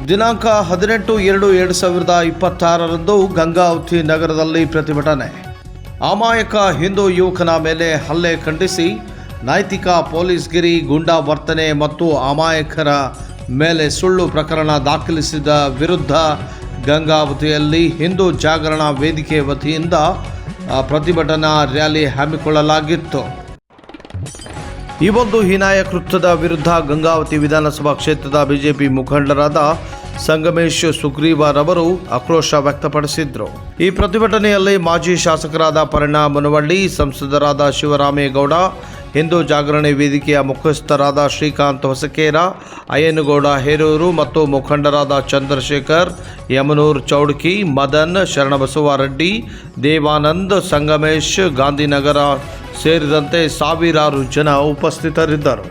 ದಿನಾಂಕ 18/2/2026 ಗಂಗಾವತಿ ನಗರದಲ್ಲಿ ಪ್ರತಿಭಟನೆ. ಅಮಾಯಕ ಹಿಂದೂ ಯುವಕನ ಮೇಲೆ ಹಲ್ಲೆ ಖಂಡಿಸಿ ನೈತಿಕ ಪೊಲೀಸ್ಗಿರಿ, ಗೂಂಡಾ ವರ್ತನೆ ಮತ್ತು ಅಮಾಯಕರ ಮೇಲೆ ಸುಳ್ಳು ಪ್ರಕರಣ ದಾಖಲಿಸಿದ ವಿರುದ್ಧ ಗಂಗಾವತಿಯಲ್ಲಿ ಹಿಂದೂ ಜಾಗರಣ ವೇದಿಕೆ ವತಿಯಿಂದ ಪ್ರತಿಭಟನಾ ರ್ಯಾಲಿ ಹಮ್ಮಿಕೊಳ್ಳಲಾಗಿತ್ತು. ಈ ಒಂದು ಹೀನಾಯ ಕೃತ್ಯದ ವಿರುದ್ಧ ಗಂಗಾವತಿ ವಿಧಾನಸಭಾ ಕ್ಷೇತ್ರದ ಬಿಜೆಪಿ ಮುಖಂಡರಾದ ಸಂಗಮೇಶ್ ಸುಗ್ರೀವಾರವರು ಆಕ್ರೋಶ ವ್ಯಕ್ತಪಡಿಸಿದರು. ಈ ಪ್ರತಿಭಟನೆಯಲ್ಲಿ ಮಾಜಿ ಶಾಸಕರಾದ ಪರಿಣಾಮ ಮುನವಳ್ಳಿ, ಸಂಸದರಾದ ಶಿವರಾಮೇಗೌಡ, ಹಿಂದೂ ಜಾಗರಣೆ ವೇದಿಕೆಯ ಮುಖ್ಯಸ್ಥರಾದ ಶ್ರೀಕಾಂತ್ ಹೊಸಕೇರ, ಅಯ್ಯನಗೌಡ ಹೇರೂರು ಮತ್ತು ಮುಖಂಡರಾದ ಚಂದ್ರಶೇಖರ್, ಯಮನೂರ್ ಚೌಡ್ಕಿ, ಮದನ್, ಶರಣಬಸವರೆಡ್ಡಿ, ದೇವಾನಂದ್, ಸಂಗಮೇಶ್, ಗಾಂಧಿನಗರ ಸೇರಿದಂತೆ ಸಾವಿರಾರು ಜನ ಉಪಸ್ಥಿತರಿದ್ದರು.